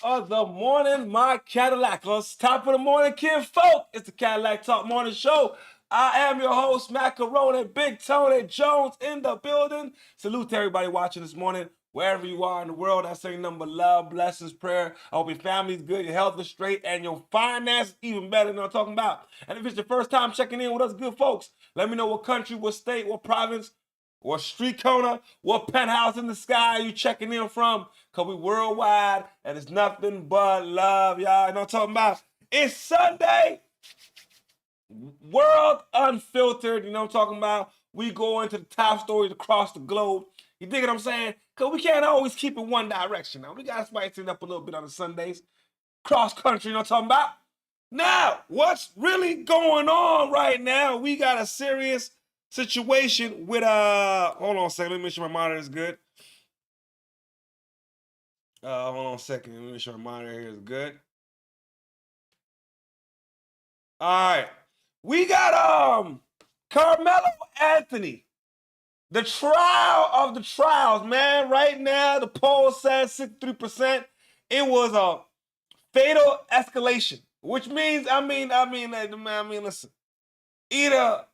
Top of the morning, my Cadillac. Top of the morning, kinfolk. It's the Cadillac Talk Morning Show. I am your host, Macaroni, Big Tony Jones in the building. Salute to everybody watching this morning, wherever you are in the world. I say nothing but love, blessings, prayer. I hope your family's good, your health is straight, and your finances even better than I'm talking about. And if it's your first time checking in with us good folks, let me know what country, what state, what province, what street corner, what penthouse in the sky you checking in from, because we worldwide, and it's nothing but love, y'all. You know what I'm talking about? It's Sunday, World Unfiltered, you know what I'm talking about? We go into the top stories across the globe. You dig what I'm saying? Because we can't always keep it one direction. Now, we got to spice it up a little bit on the Sundays. Cross country, you know what I'm talking about? Now, what's really going on right now? We got a serious situation with hold on a second, let me make sure my monitor is good. Hold on a second, let me make sure my monitor here is good. All right, we got Karmelo Anthony, the trial of the trials, man. Right now, the poll says 63%. It was a fatal escalation, which means, I mean, listen, either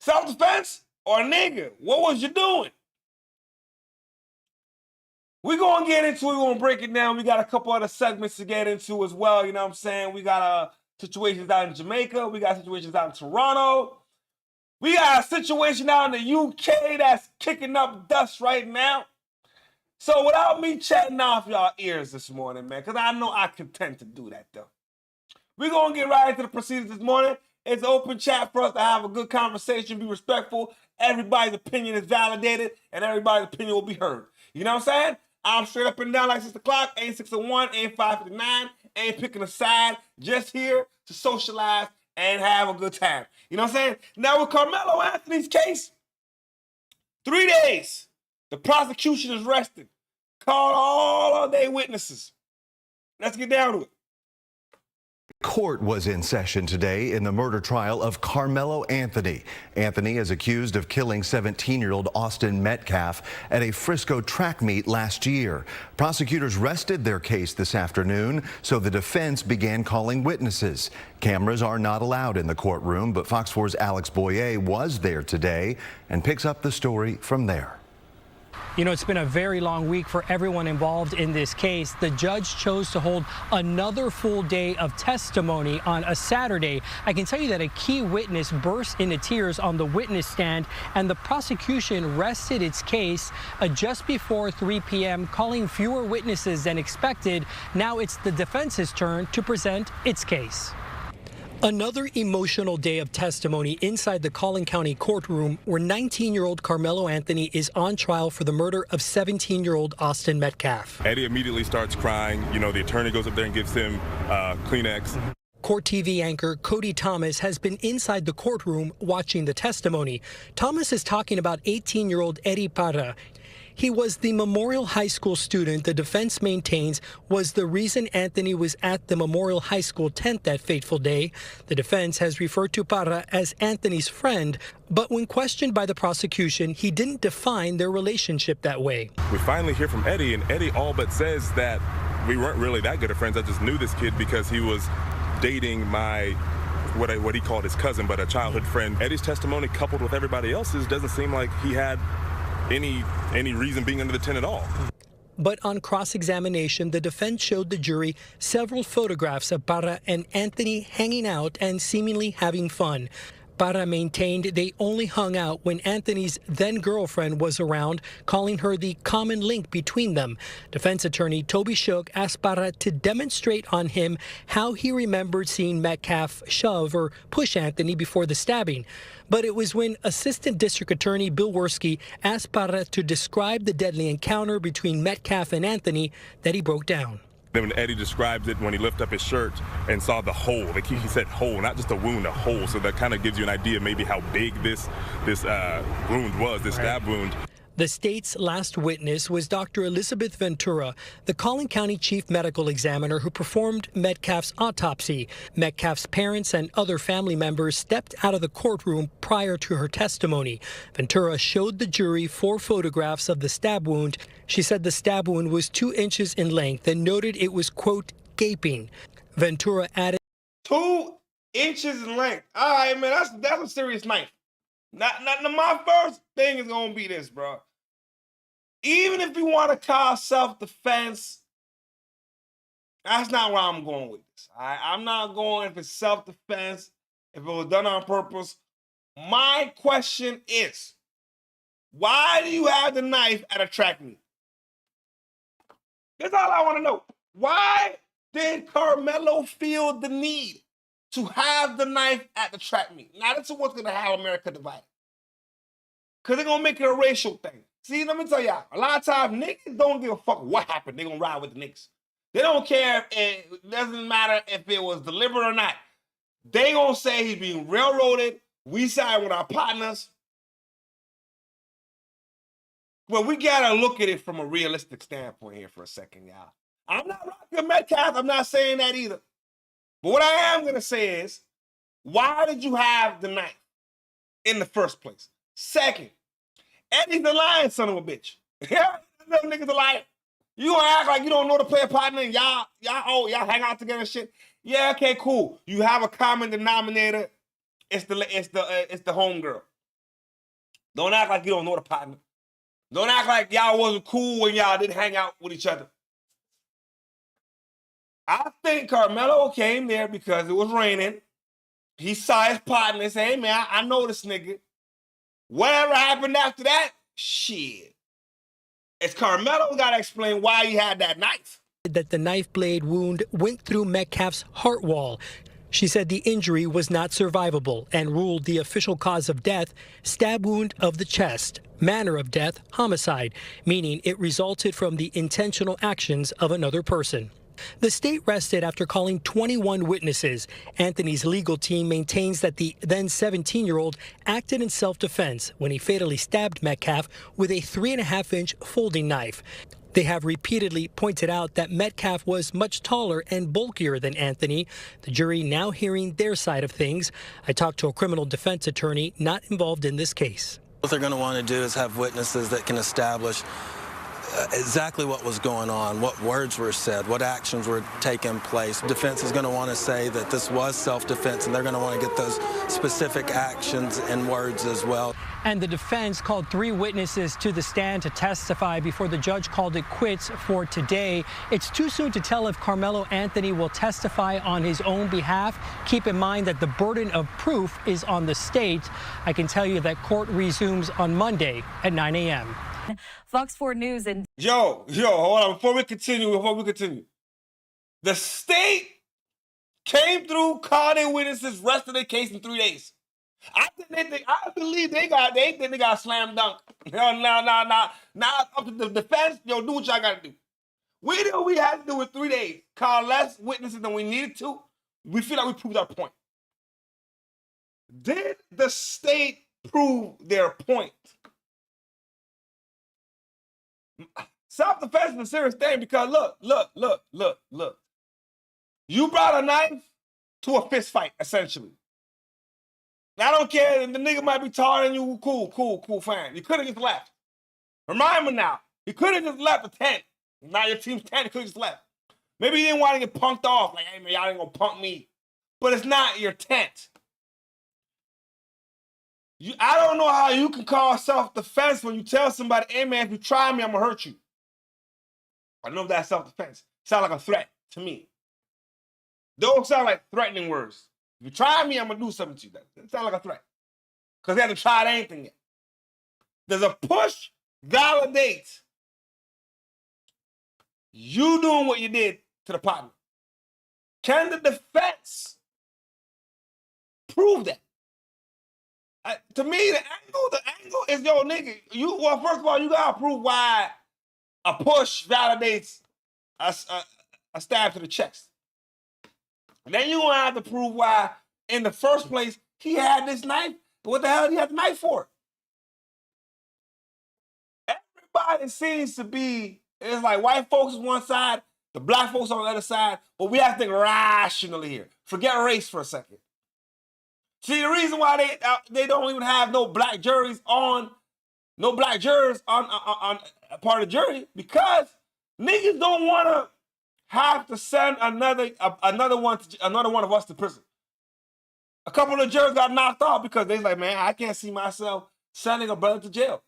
self-defense or nigga, what was you doing? We're going to get into it. We're going to break it down. We got a couple other segments to get into as well. You know what I'm saying? We got situations out in Jamaica. We got situations out in Toronto. We got a situation out in the UK that's kicking up dust right now. So without me chatting off y'all ears this morning, man, because I know I can tend to do that, though. We're going to get right into the proceedings this morning. It's an open chat for us to have a good conversation, be respectful. Everybody's opinion is validated, and everybody's opinion will be heard. You know what I'm saying? I'm straight up and down like 6 o'clock, ain't 601, ain't 559, ain't picking a side, just here to socialize and have a good time. You know what I'm saying? Now with Karmelo Anthony's case, 3 days, the prosecution is resting, called all of their witnesses. Let's get down to it. Court was in session today in the murder trial of Karmelo Anthony. Anthony is accused of killing 17-year-old Austin Metcalf at a Frisco track meet last year. Prosecutors rested their case this afternoon, so the defense began calling witnesses. Cameras are not allowed in the courtroom, but Fox 4's Alex Boyer was there today and picks up the story from there. You know, it's been a very long week for everyone involved in this case. The judge chose to hold another full day of testimony on a Saturday. I can tell you that a key witness burst into tears on the witness stand, and the prosecution rested its case just before 3 p.m., calling fewer witnesses than expected. Now it's the defense's turn to present its case. Another emotional day of testimony inside the Collin County courtroom, where 19-year-old Karmelo Anthony is on trial for the murder of 17-year-old Austin Metcalf. Eddie immediately starts crying. You know, the attorney goes up there and gives him Kleenex. Court TV anchor Cody Thomas has been inside the courtroom watching the testimony. Thomas is talking about 18-year-old Eddie Parra. He was the Memorial High School student the defense maintains was the reason Anthony was at the Memorial High School tent that fateful day. The defense has referred to Parra as Anthony's friend, but when questioned by the prosecution, he didn't define their relationship that way. We finally hear from Eddie, and Eddie all but says that we weren't really that good of friends. I just knew this kid because he was dating my what he called his cousin, but a childhood friend. Eddie's testimony, coupled with everybody else's, doesn't seem like he had any reason being under the tent at all. But on cross-examination, the defense showed the jury several photographs of Parra and Anthony hanging out and seemingly having fun. Parra maintained they only hung out when Anthony's then-girlfriend was around, calling her the common link between them. Defense attorney Toby Shook asked Parra to demonstrate on him how he remembered seeing Metcalf shove or push Anthony before the stabbing. But it was when Assistant District Attorney Bill Worski asked Parra to describe the deadly encounter between Metcalf and Anthony that he broke down. Then when Eddie describes it, when he lifted up his shirt and saw the hole, like he said hole, not just a wound, a hole. So that kind of gives you an idea maybe how big this wound was, this stab wound. The state's last witness was Dr. Elizabeth Ventura, the Collin County chief medical examiner who performed Metcalf's autopsy. Metcalf's parents and other family members stepped out of the courtroom prior to her testimony. Ventura showed the jury 4 photographs of the stab wound. She said the stab wound was 2 inches in length and noted it was, quote, gaping. Ventura added, 2 inches in length. All right, man, that's a serious knife. Not my first thing is gonna be this, bro. Even if you want to call self-defense, that's not where I'm going with this. All right? I'm not going if it's self-defense, if it was done on purpose. My question is, why do you have the knife at a track meet? That's all I want to know. Why did Karmelo feel the need to have the knife at the track meet? Now, this is what's going to have America divided. Because they're going to make it a racial thing. See, let me tell y'all, a lot of times niggas don't give a fuck what happened. They're going to ride with the niggas. They don't care. It doesn't matter if it was deliberate or not. They going to say he's being railroaded. We side with our partners. But we got to look at it from a realistic standpoint here for a second, y'all. I'm not rocking Metcalf. I'm not saying that either. But what I am going to say is, why did you have the knife in the first place? Second, Eddie's the lying son of a bitch. Yeah, them niggas a liar. You gonna act like you don't know the player partner and y'all hang out together and shit. Yeah, okay, cool. You have a common denominator. It's the homegirl. Don't act like you don't know the partner. Don't act like y'all wasn't cool when y'all didn't hang out with each other. I think Karmelo came there because it was raining. He saw his partner and said, hey man, I know this nigga. Whatever happened after that, shit. It's Karmelo got to explain why he had that knife. That the knife blade wound went through Metcalf's heart wall. She said the injury was not survivable and ruled the official cause of death stab wound of the chest, manner of death homicide, meaning it resulted from the intentional actions of another person. The state rested after calling 21 witnesses. Anthony's legal team maintains that the then 17-year-old acted in self-defense when he fatally stabbed Metcalf with a 3.5-inch folding knife. They have repeatedly pointed out that Metcalf was much taller and bulkier than Anthony. The jury now hearing their side of things. I talked to a criminal defense attorney not involved in this case. What they're going to want to do is have witnesses that can establish exactly what was going on, what words were said, what actions were taking place. Defense is going to want to say that this was self-defense, and they're going to want to get those specific actions and words as well. And the defense called 3 witnesses to the stand to testify before the judge called it quits for today. It's too soon to tell if Karmelo Anthony will testify on his own behalf. Keep in mind that the burden of proof is on the state. I can tell you that court resumes on Monday at 9 a.m. Fox 4 News and Yo, hold on. Before we continue. The state came through, called their witnesses, rested their case in 3 days. I believe they think they got slam dunk. No. Now up to the defense, do what y'all gotta do. We did what we had to do in 3 days. Call less witnesses than we needed to. We feel like we proved our point. Did the state prove their point? Self-defense is a serious thing because look. You brought a knife to a fist fight, essentially. Now, I don't care, the nigga might be taller than you, cool, fine. You could have just left. Remind me now, you could have just left the tent. Now your team's 10, you could have just left. Maybe you didn't want to get punked off, like, hey man, y'all ain't gonna punk me. But it's not your tent. I don't know how you can call self-defense when you tell somebody, hey man, if you try me, I'm gonna hurt you. I don't know if that's self-defense. Sound like a threat to me. Those sound like threatening words. If you try me, I'm gonna do something to you. That sound like a threat. Because they haven't tried anything yet. Does a push validate you doing what you did to the partner? Can the defense prove that? To me, the angle is, yo, nigga, first of all, you gotta prove why a push validates a stab to the chest. Then you gonna have to prove why, in the first place, he had this knife. What the hell did he have the knife for? it seems to be, it's like white folks on one side, the black folks on the other side, but we have to think rationally here. Forget race for a second. See, the reason why they don't even have no black jurors on a part of the jury, because niggas don't want to have to send another one of us to prison. A couple of jurors got knocked off because they're like, man, I can't see myself sending a brother to jail.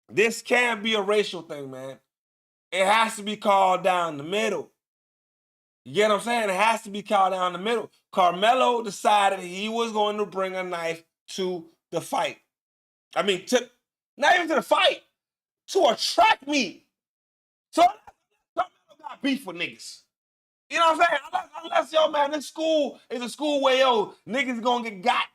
This can't be a racial thing, man. It has to be called down the middle. You get what I'm saying? It has to be called down the middle. Karmelo decided he was going to bring a knife to the fight. I mean, not even to the fight, to a track meet. So Karmelo got beef with niggas. You know what I'm saying? Unless, yo, man, this school is a school where, yo, niggas gonna get got.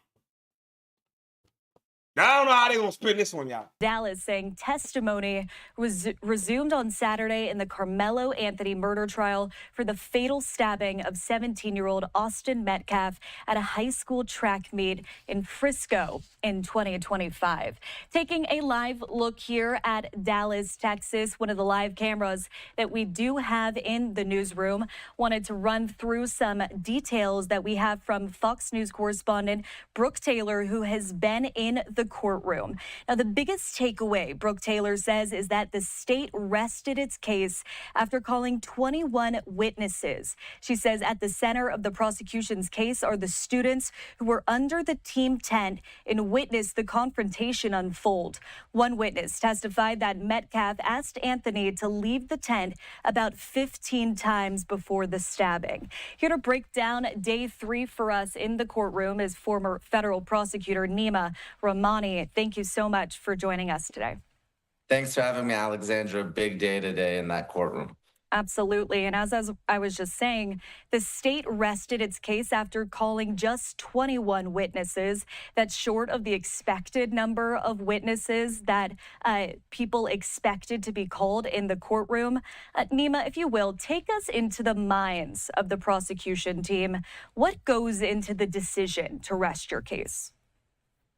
Now, I don't know how they gonna spin this one, y'all. Dallas saying testimony was resumed on Saturday in the Karmelo Anthony murder trial for the fatal stabbing of 17-year-old Austin Metcalf at a high school track meet in Frisco in 2025. Taking a live look here at Dallas, Texas, one of the live cameras that we do have in the newsroom. Wanted to run through some details that we have from Fox News correspondent Brooke Taylor, who has been in the courtroom. Now, the biggest takeaway, Brooke Taylor says, is that the state rested its case after calling 21 witnesses. She says at the center of the prosecution's case are the students who were under the team tent and witnessed the confrontation unfold. One witness testified that Metcalf asked Anthony to leave the tent about 15 times before the stabbing. Here to break down day 3 for us in the courtroom is former federal prosecutor Nima Rahmani. Thank you so much for joining us today. Thanks for having me, Alexandra. Big day today in that courtroom. Absolutely. And as I was just saying, the state rested its case after calling just 21 witnesses. That's short of the expected number of witnesses that people expected to be called in the courtroom. Nima, if you will, take us into the minds of the prosecution team. What goes into the decision to rest your case?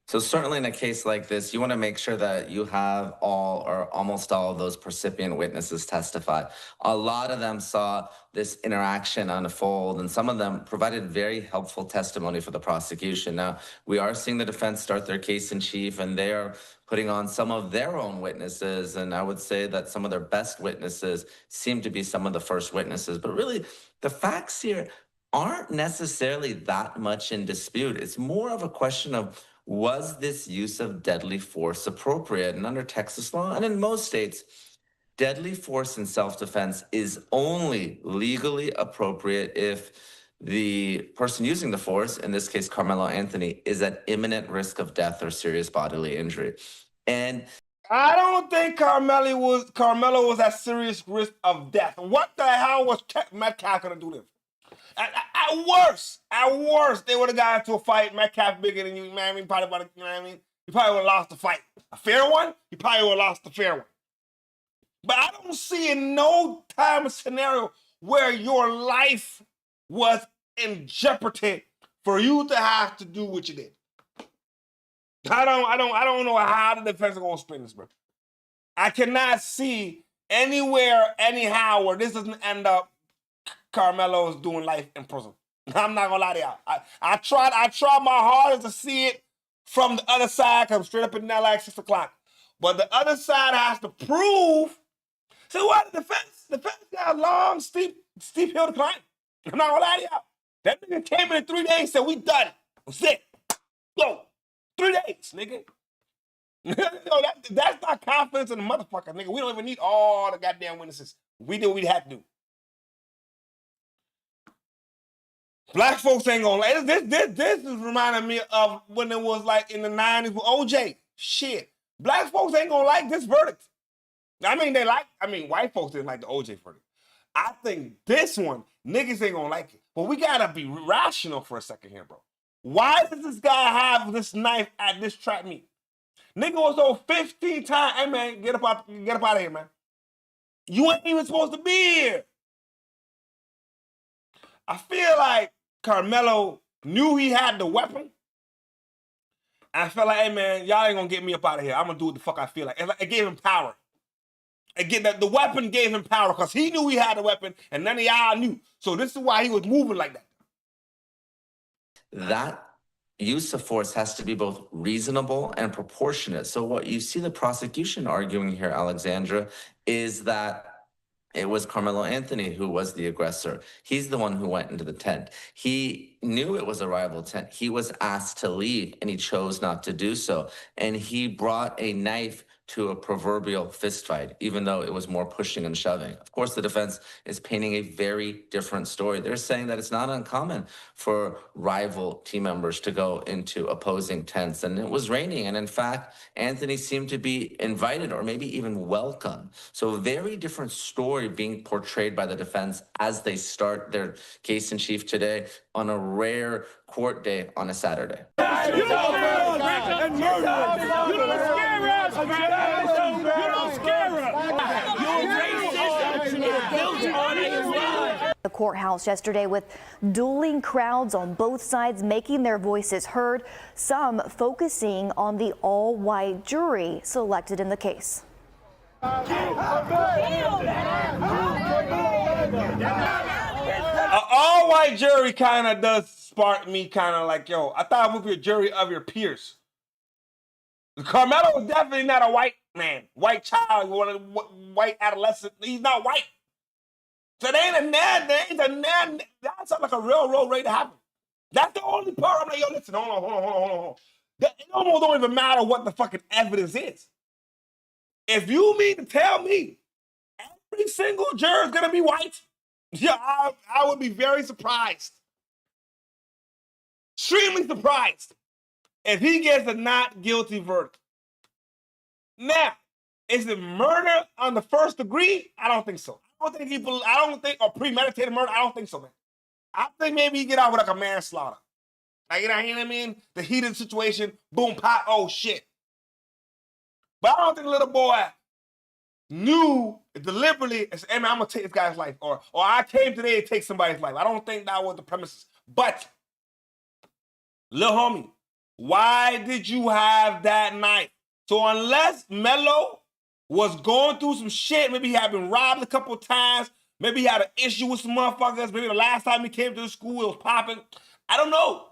So certainly in a case like this, you want to make sure that you have all or almost all of those percipient witnesses testify. A lot of them saw this interaction unfold, and some of them provided very helpful testimony for the prosecution. Now, we are seeing the defense start their case in chief, and they are putting on some of their own witnesses, and I would say that some of their best witnesses seem to be some of the first witnesses. But really, the facts here aren't necessarily that much in dispute. It's more of a question of, was this use of deadly force appropriate? And under Texas law, and in most states, deadly force in self-defense is only legally appropriate if the person using the force, in this case Karmelo Anthony, is at imminent risk of death or serious bodily injury. And I don't think Karmelo was at serious risk of death. What the hell was Metcalf gonna do this? At worst, they would have got into a fight. Metcalf bigger than you, man. You probably would have lost the fight. A fair one, you probably would have lost the fair one. But I don't see in no time a scenario where your life was in jeopardy for you to have to do what you did. I don't know how the defense is gonna spin this, bro. I cannot see anywhere, anyhow, where this doesn't end up Karmelo is doing life in prison. I'm not gonna lie to y'all. I tried my hardest to see it from the other side, because I'm straight up in there like 6 o'clock. But the other side has to prove. So what? The defense got a long, steep hill to climb. I'm not gonna lie to y'all. That nigga came in 3 days, said we done it. That's it. Go. 3 days, nigga. That's not confidence in the motherfucker, nigga. We don't even need all the goddamn witnesses. We did what we had to do. Black folks ain't gonna like this is reminding me of when it was like in the 90s with OJ. Shit. Black folks ain't gonna like this verdict. White folks didn't like the OJ verdict. I think this one, niggas ain't gonna like it. But we gotta be rational for a second here, bro. Why does this guy have this knife at this track meet? Nigga was told 15 times, hey man, get up out of here, man. You ain't even supposed to be here. I feel like Karmelo knew he had the weapon. I felt like, hey man, y'all ain't gonna get me up out of here. I'm gonna do what the fuck I feel like. It gave him power. Again, the weapon gave him power because he knew he had a weapon and none of y'all knew. So this is why he was moving like that. That use of force has to be both reasonable and proportionate. So what you see the prosecution arguing here, Alexandra, is that it was Karmelo Anthony who was the aggressor. He's the one who went into the tent. He knew it was a rival tent. He was asked to leave, and he chose not to do so. And he brought a knife to a proverbial fistfight, even though it was more pushing and shoving. Of course, the defense is painting a very different story. They're saying that it's not uncommon for rival team members to go into opposing tents, and it was raining. And in fact, Anthony seemed to be invited or maybe even welcome. So a very different story being portrayed by the defense as they start their case in chief today on a rare court day on a Saturday. You don't scare us, man. You don't scare us. You're racist. Built on a lie. The courthouse yesterday with dueling crowds on both sides making their voices heard, some focusing on the all-white jury selected in the case. An all-white jury kind of does spark me kind of like, yo, I thought it would be a jury of your peers. Karmelo was definitely not a white man, white child, white adolescent. He's not white. So they ain't a nan. That sounds like a railroad ready to happen. That's the only part I'm like, yo, listen, hold on. It almost don't even matter what the fucking evidence is. If you mean to tell me every single juror is gonna be white, yeah, I would be very surprised. Extremely surprised if he gets a not guilty verdict. Now, is it murder on the first degree? I don't think so. I don't think, or premeditated murder, I don't think so, man. I think maybe he get out with like a manslaughter. Like, you know what I mean? The heated situation, boom, pop, oh shit. But I don't think the little boy knew deliberately, hey man, I'm gonna take this guy's life, or I came today to take somebody's life. I don't think that was the premises. But, little homie, why did you have that knife? So unless Melo was going through some shit, maybe he had been robbed a couple of times, maybe he had an issue with some motherfuckers, maybe the last time he came to the school it was popping. I don't know.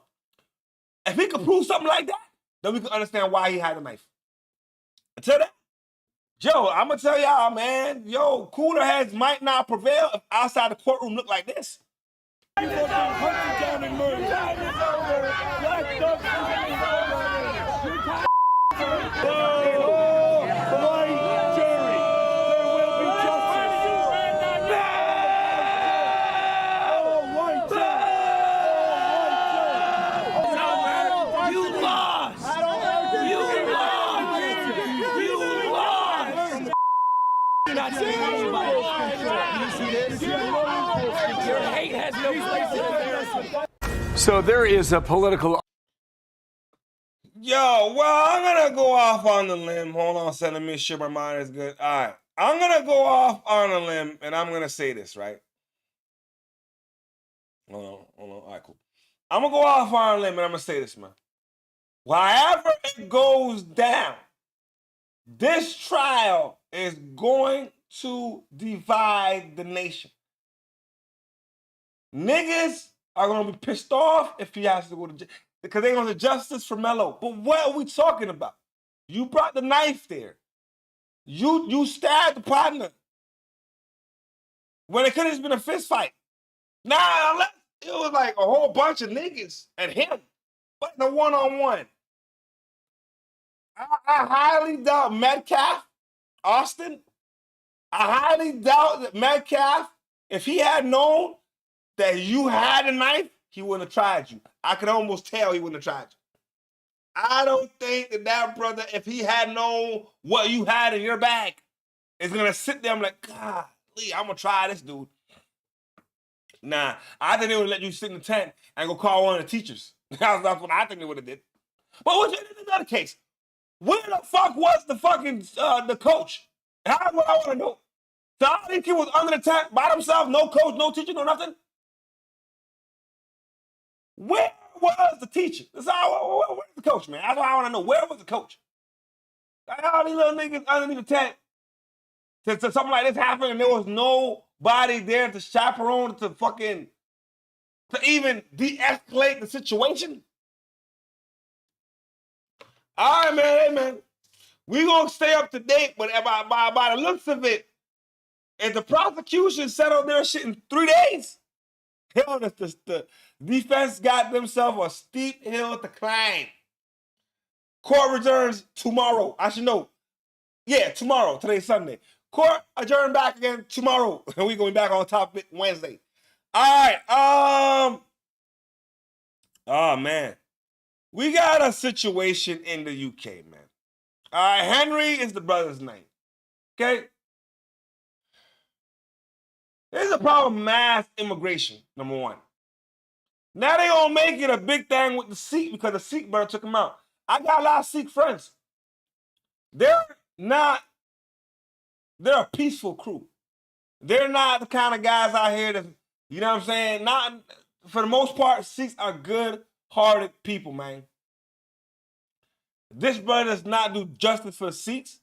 If he could prove something like that, then we could understand why he had a knife. Until that, Joe, I'm gonna tell y'all, man, yo, cooler heads might not prevail if outside the courtroom look like this. So there is a political. Yo, well, I'm gonna go off on the limb. Hold on, let me make sure my mind is good. All right, I'm gonna go off on a limb, and I'm gonna say this, right? Hold on. All right, cool. I'm gonna go off on a limb, and I'm gonna say this, man. However it goes down, this trial is going to divide the nation. Niggas are gonna be pissed off if he has to go to jail because they want justice for Melo. But what are we talking about? You brought the knife there. You stabbed the partner when it could have just been a fist fight. Nah, unless it was like a whole bunch of niggas and him, but the one-on-one. I highly doubt Metcalf, Austin. I highly doubt that Metcalf, if he had known that you had a knife, he wouldn't have tried you. I could almost tell he wouldn't have tried you. I don't think that brother, if he had known what you had in your bag, is going to sit there and be like, God, I'm going to try this dude. Nah, I think they would let you sit in the tent and go call one of the teachers. That's what I think they would have did. But what's another case? Where the fuck was the fucking the coach? That's what I want to know. So all these kids was under the tent by themselves, no coach, no teacher, no nothing. Where was the teacher? Where's the coach, man? That's what I want to know. Where was the coach? All these little niggas underneath the tent to something like this happen and there was nobody there to chaperone to even de-escalate the situation? All right, man, hey, man. We gonna stay up to date, but by the looks of it, if the prosecution settled their shit in 3 days, hell, the defense got themselves a steep hill to climb. Court returns tomorrow. I should know. Yeah, tomorrow. Today's Sunday. Court adjourned back again tomorrow. And we going back on topic Wednesday. All right. Oh, man. We got a situation in the UK, man. All right, Henry is the brother's name. Okay? There's a problem with mass immigration, number one. Now they gonna make it a big thing with the Sikh because the Sikh brother took him out. I got a lot of Sikh friends. They're a peaceful crew. They're not the kind of guys out here that, you know what I'm saying? Not, for the most part, Sikhs are good-hearted people, man. This brother does not do justice for the Sikhs.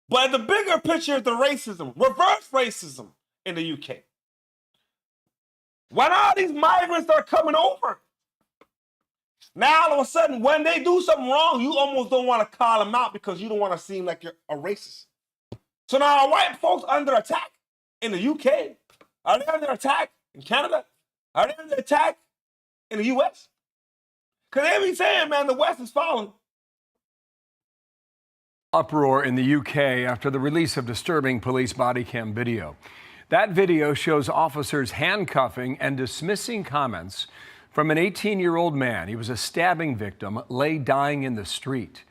But the bigger picture is the racism, reverse racism in the UK. When all these migrants are coming over, now all of a sudden, when they do something wrong, you almost don't want to call them out because you don't want to seem like you're a racist. So now, are white folks under attack in the UK? Are they under attack in Canada? Are they under attack in the US? Because they be saying, man, the West is falling. Uproar in the UK after the release of disturbing police body cam video. That video shows officers handcuffing and dismissing comments from an 18-year-old man. He was a stabbing victim, lay dying in the street.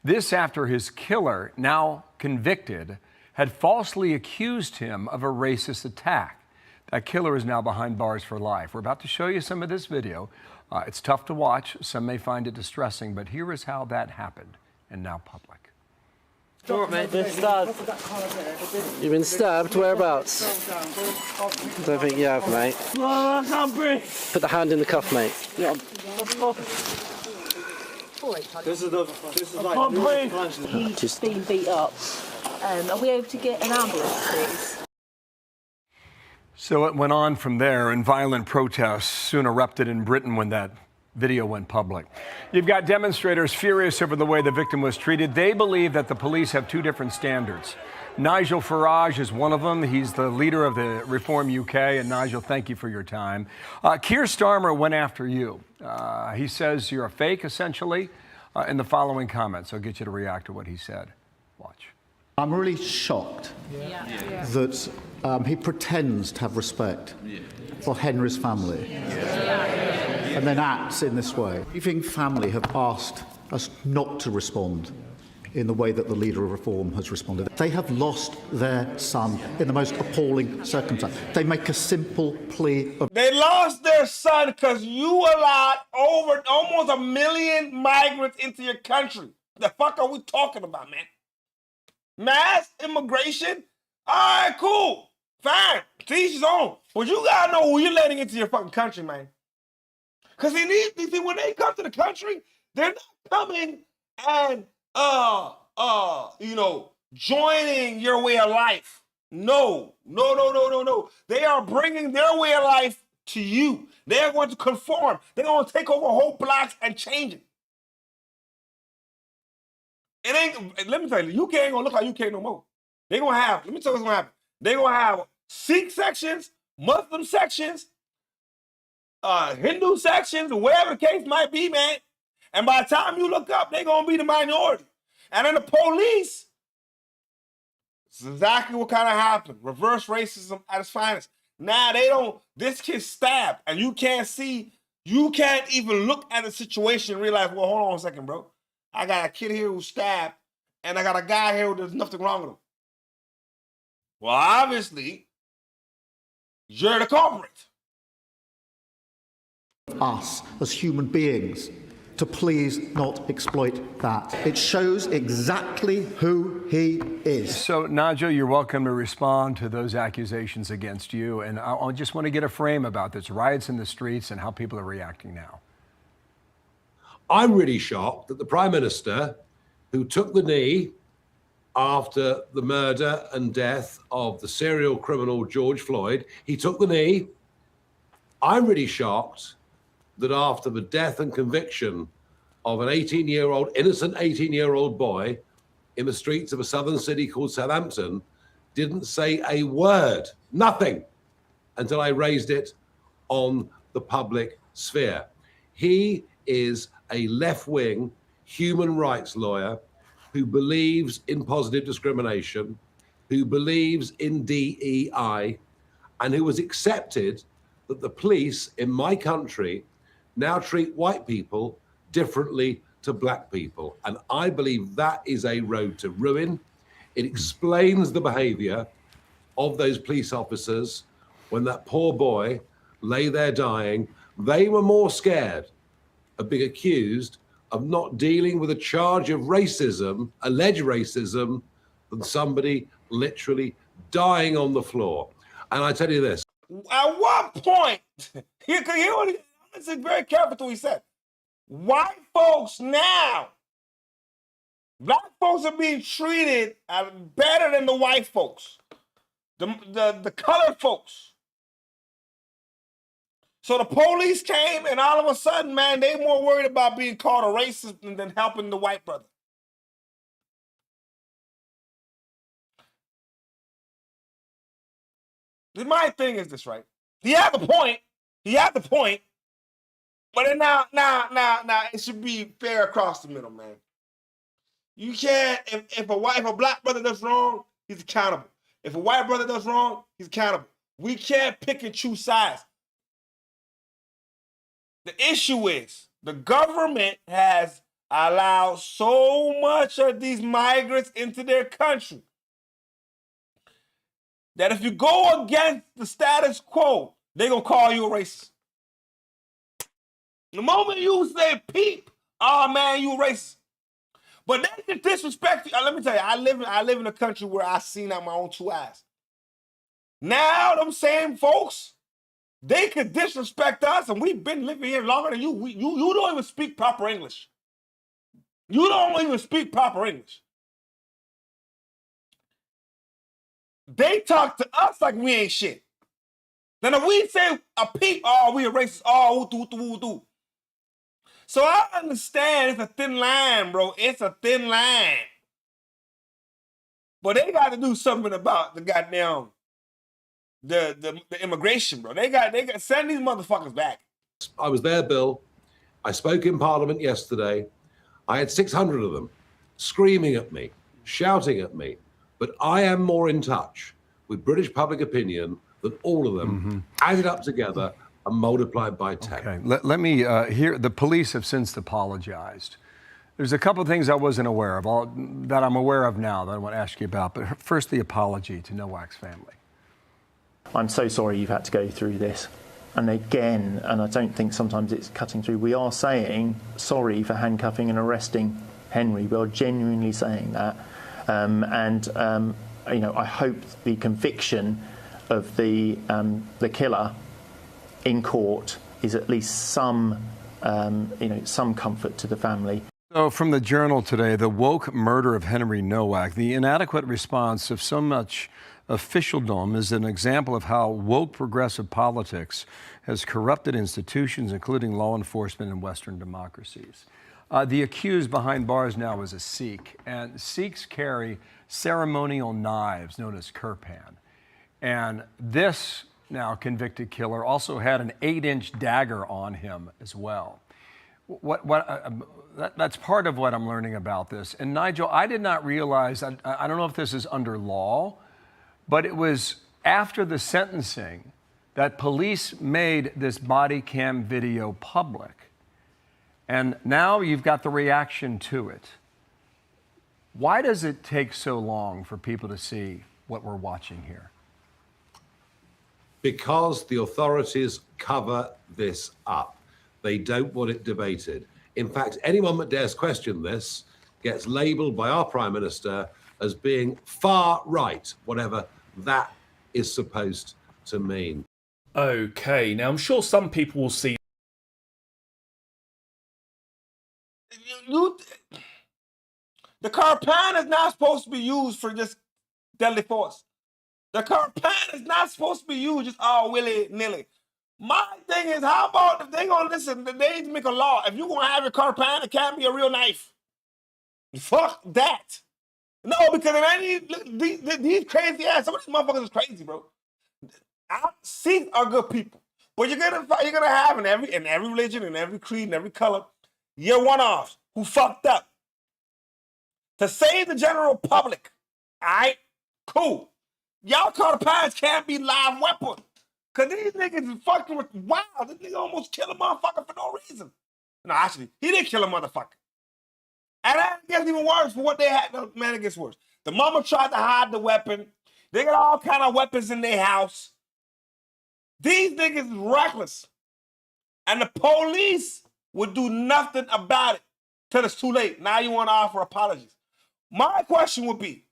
This after his killer, now convicted, had falsely accused him of a racist attack. That killer is now behind bars for life. We're about to show you some of this video. It's tough to watch. Some may find it distressing, but here is how that happened and now public. Alright, mate, been stabbed. You've been stabbed? Whereabouts? I don't think you have, mate. Oh, I can't breathe. Put the hand in the cuff, mate. Yeah. This is like... He's just been beat up. Are we able to get an ambulance, please? So it went on from there, and violent protests soon erupted in Britain when that video went public. You've got demonstrators furious over the way the victim was treated. They believe that the police have two different standards. Nigel Farage is one of them. He's the leader of the Reform UK. And Nigel, thank you for your time. Keir Starmer went after you. He says you're a fake, essentially, in the following comments. I'll get you to react to what he said. Watch. I'm really shocked that he pretends to have respect for Henry's family and then acts in this way. Grieving family have asked us not to respond in the way that the leader of Reform has responded. They have lost their son in the most appalling circumstance. They make a simple plea of... They lost their son because you allowed over almost 1 million migrants into your country. The fuck are we talking about, man? Mass immigration? All right, cool. Fine. To each his own. But you gotta know who you're letting into your fucking country, man. Because when they come to the country, they're not coming and, joining your way of life. No. They are bringing their way of life to you. They are going to conform. They're going to take over whole blocks and change it. Let me tell you, UK ain't going to look like UK no more. They're going to have, let me tell you what's going to happen. They're going to have Sikh sections, Muslim sections, Hindu sections, whatever the case might be, man. And by the time you look up, they're going to be the minority. And then the police, this is exactly what kind of happened. Reverse racism at its finest. Now this kid's stabbed, and you can't even look at the situation and realize, well, hold on a second, bro. I got a kid here who's stabbed, and I got a guy here who there's nothing wrong with him. Well, obviously, you're the culprit. Us as human beings to please not exploit that. It shows exactly who he is. So, Nigel, you're welcome to respond to those accusations against you. And I just want to get a frame about this riots in the streets and how people are reacting now. I'm really shocked that the Prime Minister, who took the knee after the murder and death of the serial criminal George Floyd. He took the knee. I'm really shocked that after the death and conviction of an innocent 18-year-old boy in the streets of a southern city called Southampton, didn't say a word, nothing, until I raised it on the public sphere. He is a left-wing human rights lawyer who believes in positive discrimination, who believes in DEI, and who has accepted that the police in my country now treat white people differently to black people. And I believe that is a road to ruin. It explains the behavior of those police officers when that poor boy lay there dying. They were more scared of being accused of not dealing with a charge of racism, alleged racism, than somebody literally dying on the floor. And I tell you this. At what point, listen very careful to what he said. White folks now, black folks are being treated better than the white folks, the colored folks. So the police came, and all of a sudden, man, they more worried about being called a racist than helping the white brother. My thing is this, right? He had the point. But then now, it should be fair across the middle, man. You can't, if a black brother does wrong, he's accountable. If a white brother does wrong, he's accountable. We can't pick and choose sides. The issue is the government has allowed so much of these migrants into their country that if you go against the status quo, they're going to call you a racist. The moment you say peep, oh man, you a racist. But they can disrespect you. Let me tell you, I live in a country where I seen out my own two eyes. Now them same folks, they could disrespect us, and we've been living here longer than you. You don't even speak proper English. You don't even speak proper English. They talk to us like we ain't shit. Then if we say a peep, oh, we a racist, oh, woo. So I understand it's a thin line, bro. It's a thin line. But they got to do something about the goddamn the immigration, bro. They got send these motherfuckers back. I was there, Bill. I spoke in Parliament yesterday. I had 600 of them screaming at me, shouting at me. But I am more in touch with British public opinion than all of them added up together and multiplied by 10. Okay, let me hear. The police have since apologized. There's a couple of things I wasn't aware of, that I'm aware of now that I want to ask you about. But first, the apology to Nowak's family. I'm so sorry you've had to go through this. And again, and I don't think sometimes it's cutting through, we are saying sorry for handcuffing and arresting Henry. We are genuinely saying that. You know, I hope the conviction of the killer in court is at least some, some comfort to the family. So from the Journal today, the woke murder of Henry Nowak, the inadequate response of so much officialdom is an example of how woke progressive politics has corrupted institutions, including law enforcement in Western democracies. The accused behind bars now is a Sikh, and Sikhs carry ceremonial knives known as kirpan. And this now convicted killer also had an 8-inch dagger on him as well. That's part of what I'm learning about this. And Nigel, I did not realize, I don't know if this is under law, but it was after the sentencing that police made this body cam video public. And now you've got the reaction to it. Why does it take so long for people to see what we're watching here? Because the authorities cover this up. They don't want it debated. In fact, anyone that dares question this gets labelled by our Prime Minister as being far right, whatever that is supposed to mean. Okay, now I'm sure some people will see. The carpan is not supposed to be used for just deadly force. The carpan is not supposed to be used just all willy-nilly. My thing is, how about if they gonna listen, they need to make a law. If you're gonna have your carpan, it can't be a real knife. Fuck that. No, because these crazy ass, some of these motherfuckers is crazy, bro. Sikhs are good people, but you're gonna have in every religion, in every creed, in every color, you're one-offs who fucked up. To save the general public, all right, cool. Y'all carpans can't be live weapons. Cause these niggas is fucking with, wow, this nigga almost killed a motherfucker for no reason. No, actually, he didn't kill a motherfucker. And that gets even worse for what they had. No, man, it gets worse. The mama tried to hide the weapon. They got all kind of weapons in their house. These niggas is reckless. And the police would do nothing about it till it's too late. Now you want to offer apologies. My question would be,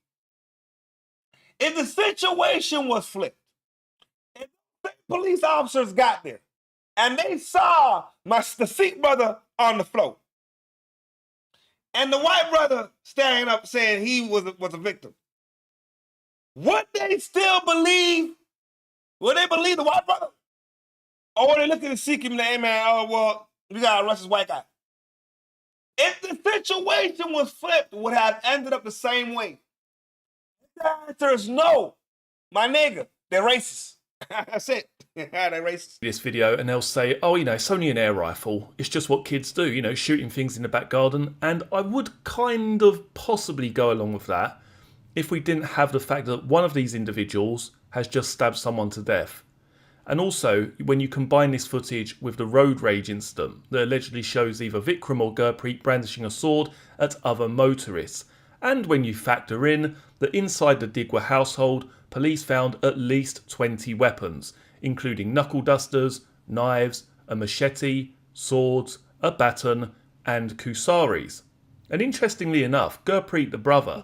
if the situation was flipped, if the police officers got there and they saw the Sikh brother on the floor and the white brother standing up saying he was a victim, would they still believe? Would they believe the white brother? Or would they look at the Sikh and say, hey man, oh well, we gotta arrest this white guy? If the situation was flipped, it would have ended up the same way. The answer is no. My nigga, they're racist. That's it. They're racist. This video and they'll say, oh, you know, it's only an air rifle. It's just what kids do, you know, shooting things in the back garden. And I would kind of possibly go along with that if we didn't have the fact that one of these individuals has just stabbed someone to death. And also, when you combine this footage with the road rage incident that allegedly shows either Vikram or Gurpreet brandishing a sword at other motorists, and when you factor in that inside the Digwa household, police found at least 20 weapons, including knuckle dusters, knives, a machete, swords, a baton, and kusaris. And interestingly enough, Gurpreet, the brother,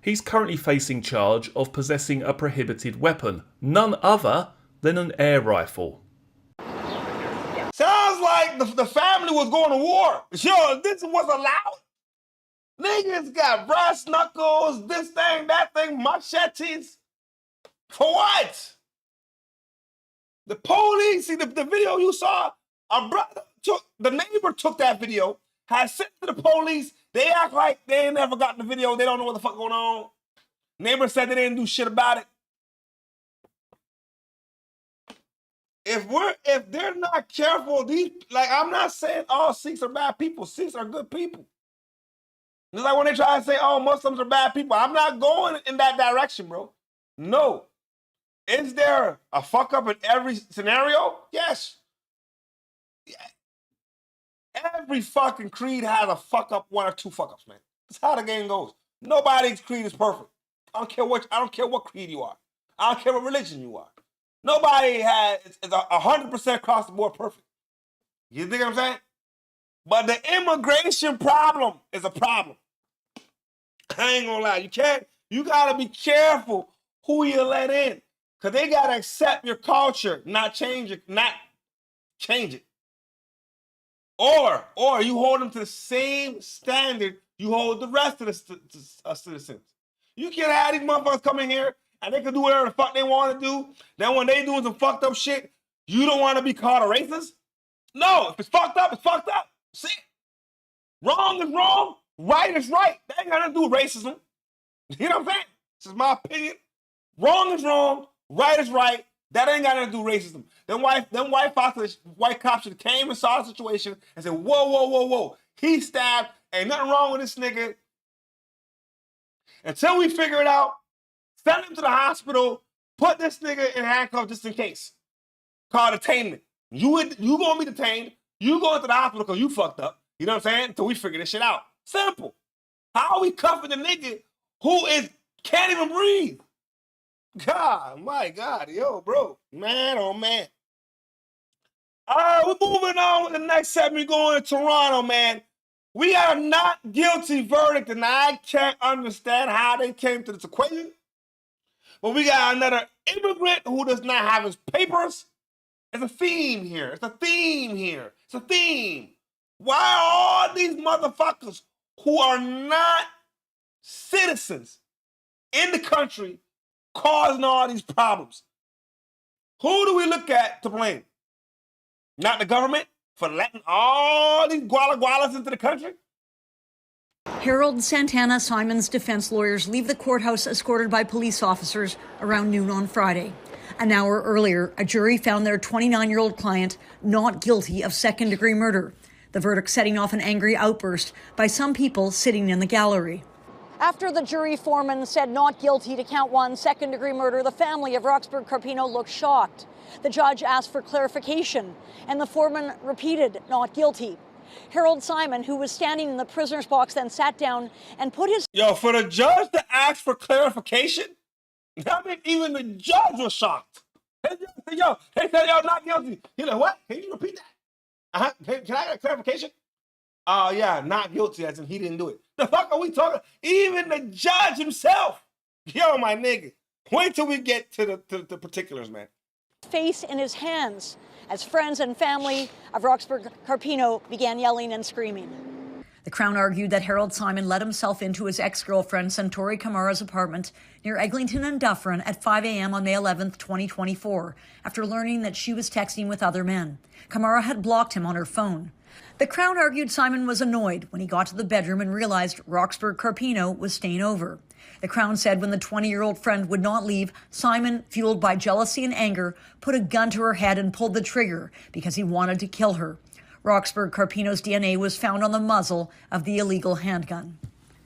he's currently facing charge of possessing a prohibited weapon, none other than an air rifle. Sounds like the family was going to war. Yo, this was allowed. Niggas got brass knuckles, this thing, that thing, machetes. For what? The police, see the video you saw, the neighbor took that video, has sent it to the police. They act like they ain't never gotten the video. They don't know what the fuck going on. Neighbor said they didn't do shit about it. If they're not careful, I'm not saying all Sikhs are bad people. Sikhs are good people. It's like when they try to say, oh, Muslims are bad people. I'm not going in that direction, bro. No. Is there a fuck up in every scenario? Yes. Every fucking creed has a fuck up, one or two fuck ups, man. That's how the game goes. Nobody's creed is perfect. I don't care what creed you are. I don't care what religion you are. Nobody is 100% across the board perfect. You think what I'm saying? But the immigration problem is a problem. I ain't gonna lie. You gotta be careful who you let in. Cause they gotta accept your culture, not change it. Or you hold them to the same standard you hold the rest of the citizens. You can't have these motherfuckers come in here and they can do whatever the fuck they want to do. Then when they doing some fucked up shit, you don't want to be called a racist? No, if it's fucked up, it's fucked up. See? Wrong is wrong, right is right. That ain't got nothing to do with racism. You know what I'm saying? This is my opinion. Wrong is wrong, right is right. That ain't got nothing to do with racism. Then white cops should have came and saw the situation and said, whoa. He stabbed, ain't nothing wrong with this nigga. Until we figure it out, send him to the hospital, put this nigga in handcuffs just in case. Called detainment. You gonna be detained, you going to the hospital because you fucked up. You know what I'm saying? Until we figure this shit out. Simple. How are we cuffing the nigga who can't even breathe? God, my God, yo, bro. Man, oh man. All right, we're moving on with the next segment. We're going to Toronto, man. We got a not guilty verdict, and I can't understand how they came to this equation. But we got another immigrant who does not have his papers. It's a theme here. Why are all these motherfuckers who are not citizens in the country causing all these problems. Who do we look at to blame? Not the government for letting all these gualas into the country? Harold Santana Simon's defense lawyers leave the courthouse escorted by police officers around noon on Friday. An hour earlier, a jury found their 29-year-old client not guilty of second-degree murder, the verdict setting off an angry outburst by some people sitting in the gallery. After the jury foreman said not guilty to count one second-degree murder, the family of Roxburgh Carpino looked shocked. The judge asked for clarification, and the foreman repeated not guilty. Harold Simon, who was standing in the prisoner's box, then sat down and put his... Yo, for the judge to ask for clarification, I mean, even the judge was shocked. They said, yo, not guilty. He's like, what? Can you repeat that? Can I get a clarification? Oh, yeah, not guilty, as in he didn't do it. The fuck are we talking? Even the judge himself. Yo, my nigga. Wait till we get to the particulars, man. Face in his hands as friends and family of Roxburgh Carpino began yelling and screaming. The Crown argued that Harold Simon let himself into his ex-girlfriend Santori Kamara's apartment near Eglinton and Dufferin at 5 a.m. on May 11, 2024, after learning that she was texting with other men. Kamara had blocked him on her phone. The Crown argued Simon was annoyed when he got to the bedroom and realized Roxburgh Carpino was staying over. The Crown said when the 20-year-old friend would not leave, Simon, fueled by jealousy and anger, put a gun to her head and pulled the trigger because he wanted to kill her. Roxburgh Carpino's DNA was found on the muzzle of the illegal handgun.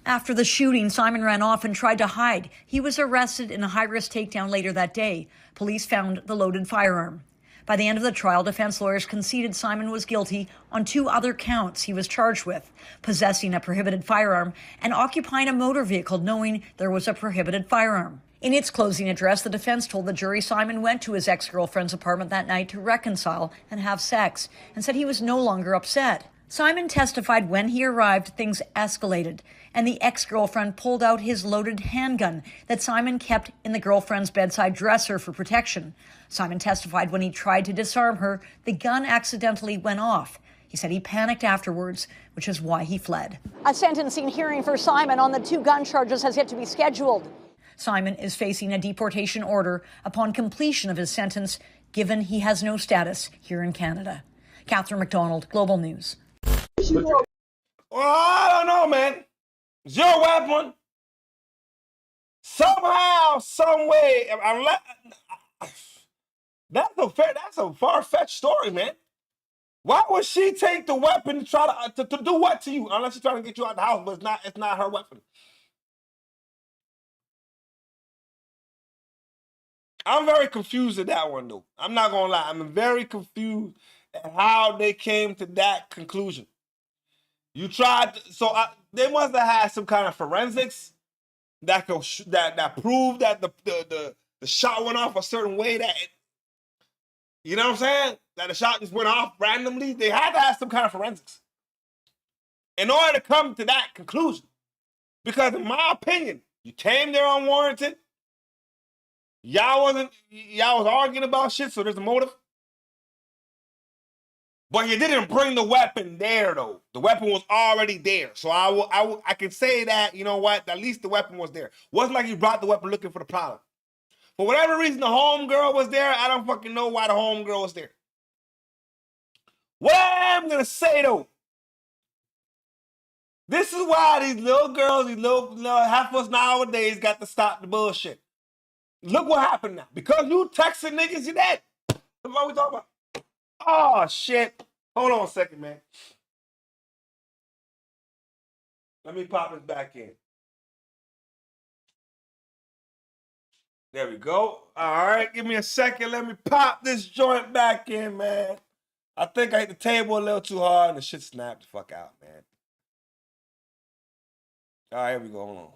After the shooting, Simon ran off and tried to hide. He was arrested in a high-risk takedown later that day. Police found the loaded firearm. By the end of the trial, defense lawyers conceded Simon was guilty on 2 other counts he was charged with: possessing a prohibited firearm and occupying a motor vehicle knowing there was a prohibited firearm. In its closing address, the defense told the jury Simon went to his ex-girlfriend's apartment that night to reconcile and have sex, and said he was no longer upset. Simon testified when he arrived, things escalated, and the ex-girlfriend pulled out his loaded handgun that Simon kept in the girlfriend's bedside dresser for protection. Simon testified when he tried to disarm her, the gun accidentally went off. He said he panicked afterwards, which is why he fled. A sentencing hearing for Simon on the 2 gun charges has yet to be scheduled. Simon is facing a deportation order upon completion of his sentence, given he has no status here in Canada. Catherine McDonald, Global News. Well, I don't know, man. It's your weapon. Somehow, some way, that's a far-fetched story, man. Why would she take the weapon to try to do what to you? Unless she's trying to get you out of the house, but it's not her weapon. I'm very confused at that one, though. I'm not gonna lie. I'm very confused at how they came to that conclusion. You tried, they must have had some kind of forensics that proved that the shot went off a certain way you know what I'm saying? That the shot just went off randomly. They had to have some kind of forensics in order to come to that conclusion. Because in my opinion, you came there unwarranted. Y'all was arguing about shit, so there's a motive. But you didn't bring the weapon there, though. The weapon was already there. So I can say that, you know what, at least the weapon was there. Wasn't like you brought the weapon looking for the problem. For whatever reason, the homegirl was there. I don't fucking know why the homegirl was there. What I'm going to say, though, this is why these little girls, these little heifers nowadays got to stop the bullshit. Look what happened now. Because you texting niggas, you dead. That's what we talking about. Oh, shit. Hold on a second, man. Let me pop this back in. There we go. All right, give me a second. Let me pop this joint back in, man. I think I hit the table a little too hard and the shit snapped the fuck out, man. All right, here we go. Hold on.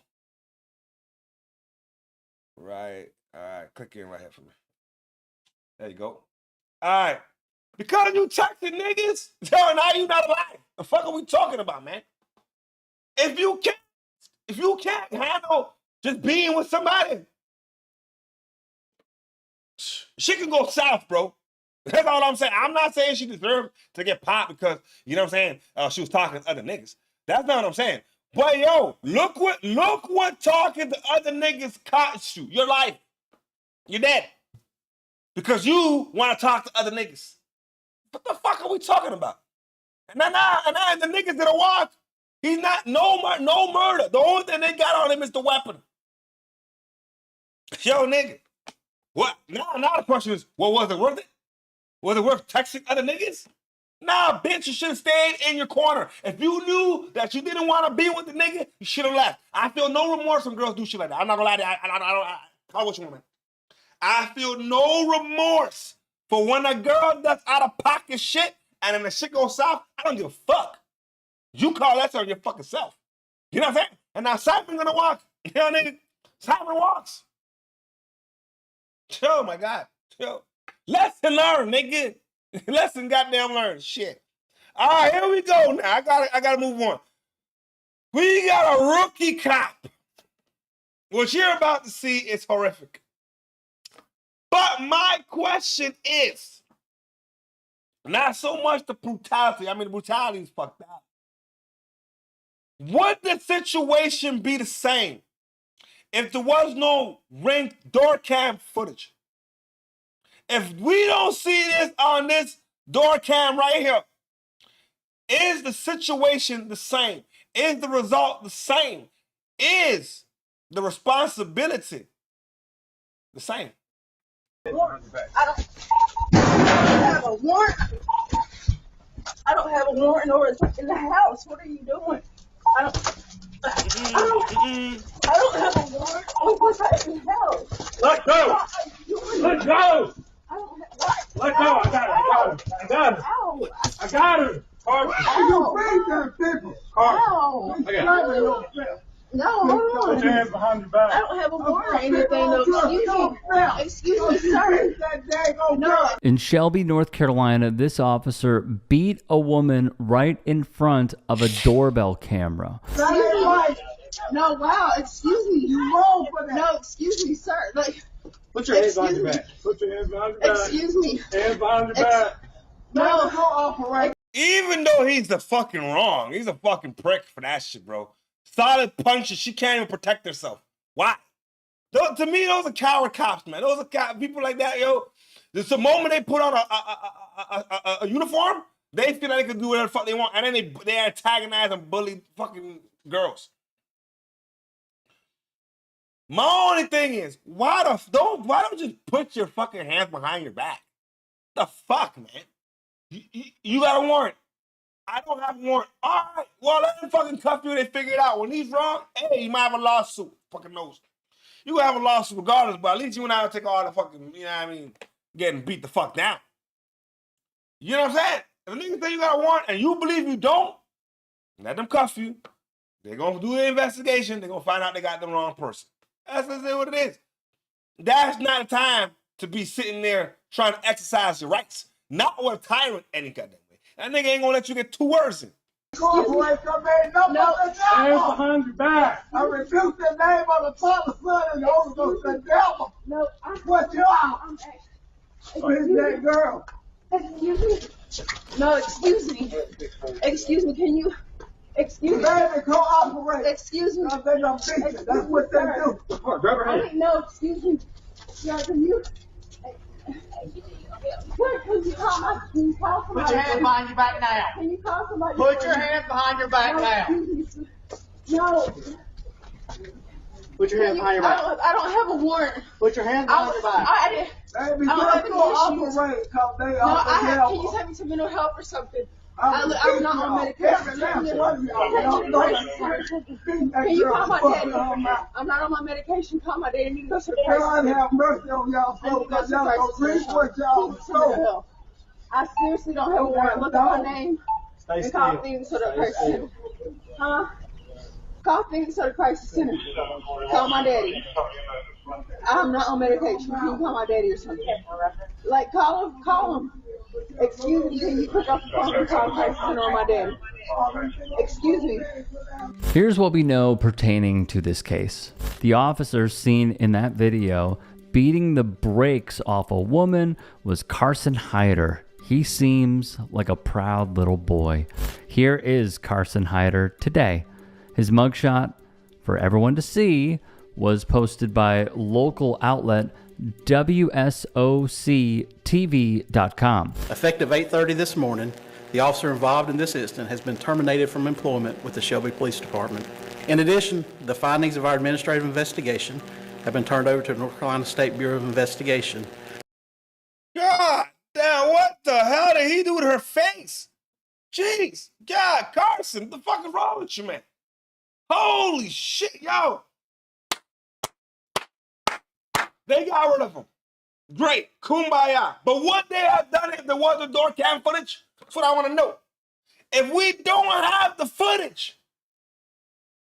Right. All right, click in right here for me. There you go. All right. Because you texting niggas, yo, now you not alive. The fuck are we talking about, man? If you can't handle just being with somebody, she can go south, bro. That's all I'm saying. I'm not saying she deserved to get popped because, you know what I'm saying, she was talking to other niggas. That's not what I'm saying. But yo, look what talking to other niggas cost you. Your life. You're dead. Because you want to talk to other niggas. What the fuck are we talking about? And then the niggas that walk, he's not no murder. The only thing they got on him is the weapon. Yo, nigga. What? Now the question is, what was it worth it? Was it worth texting other niggas? Nah, bitch, you should have stayed in your corner. If you knew that you didn't want to be with the nigga, you should have left. I feel no remorse when girls do shit like that. I'm not gonna lie to you. I don't what you want, man. I feel no remorse for when a girl does out of pocket shit and then the shit goes south. I don't give a fuck. You call that on your fucking self. You know what I'm saying? And now Simon gonna walk. You know, nigga? Simon walks. Oh my God. Yo. Lesson learned, nigga. Lesson goddamn learned. Shit. All right, here we go now. I gotta move on. We got a rookie cop. What you're about to see is horrific. But my question is, not so much the brutality. I mean, the brutality is fucked up. Would the situation be the same if there was no ring door cam footage? If we don't see this on this door cam right here, is the situation the same? Is the result the same? Is the responsibility the same? I don't have a warrant. I don't have a warrant or it's in the house. What are you doing? I don't have a warrant. What's that in the house? Let go! Let go! I don't have what? Let go! I got him! You bring them people! No, hold on. Put your hands behind your back. I don't have a warrant or anything. Excuse me, sir. No. In Shelby, North Carolina, this officer beat a woman right in front of a doorbell camera. No, wow, excuse me. You wrong for that. No, excuse me, sir. Like, put your hands behind your back. Put your hands behind your back. Excuse me. Hands behind your back. No, go operate. Even though he's the fucking wrong, he's a fucking prick for that shit, bro. Solid punches. She can't even protect herself. Why? To me, those are coward cops, man. Those are people like that, yo. The moment they put on a uniform, they feel like they can do whatever the fuck they want, and then they antagonize and bully fucking girls. My only thing is, why don't you just put your fucking hands behind your back? The fuck, man? You got a warrant. I don't have a warrant. All right, well, let them fucking cuff you. They figure it out. When he's wrong, hey, you might have a lawsuit. Fucking knows. You will have a lawsuit regardless, but at least you and I will take all the fucking, you know what I mean, getting beat the fuck down. You know what I'm saying? If a nigga say you got a warrant and you believe you don't, let them cuff you. They're going to do the investigation. They're going to find out they got the wrong person. That's what it is. That's not the time to be sitting there trying to exercise your rights. Not with a tyrant any goddamn way. That nigga ain't gonna let you get 2 words in. No. Hands behind your back. I rebuke the name of the Father, Son, and the Holy Ghost, the devil. No, what you are? Where's that girl? Excuse me. No, excuse me. Excuse me. Can you? Excuse me. Baby, cooperate. Excuse me. That's what they do. No, excuse me. Yeah, can you? Can you call somebody? Put your hands behind your back now. Can you call somebody? Put your hands behind your back now. No. Put your hands behind your back. I don't have a warrant. Put your hands behind your back. I didn't. Baby, I don't have any issues. Can you take me to mental health or something? I'm not on medication. Can you call my daddy? I'm not on my medication. Call my daddy. I need to go to the God have mercy on y'all folks. Y'all don't preach what y'all know. I seriously don't have a warrant. Look at my name and call things to the crisis center. Huh? Call things to the crisis center. Call my daddy. I'm not on medication. Can you call my daddy or something? Like, call him. Excuse me, can you pick up the phone and call crisis center on my daddy? Excuse me. Here's what we know pertaining to this case. The officer seen in that video beating the brakes off a woman was Carson Hyder. He seems like a proud little boy. Here is Carson Hyder today. His mugshot, for everyone to see, was posted by local outlet WSOCTV.com. Effective 8:30 this morning, the officer involved in this incident has been terminated from employment with the Shelby Police Department. In addition, the findings of our administrative investigation have been turned over to the North Carolina State Bureau of Investigation. God damn, what the hell did he do with her face? Jeez, God, Carson, what the fuck is wrong with you, man? Holy shit, yo. They got rid of him. Great, kumbaya. But would they have done it if there was the door cam footage? That's what I want to know. If we don't have the footage,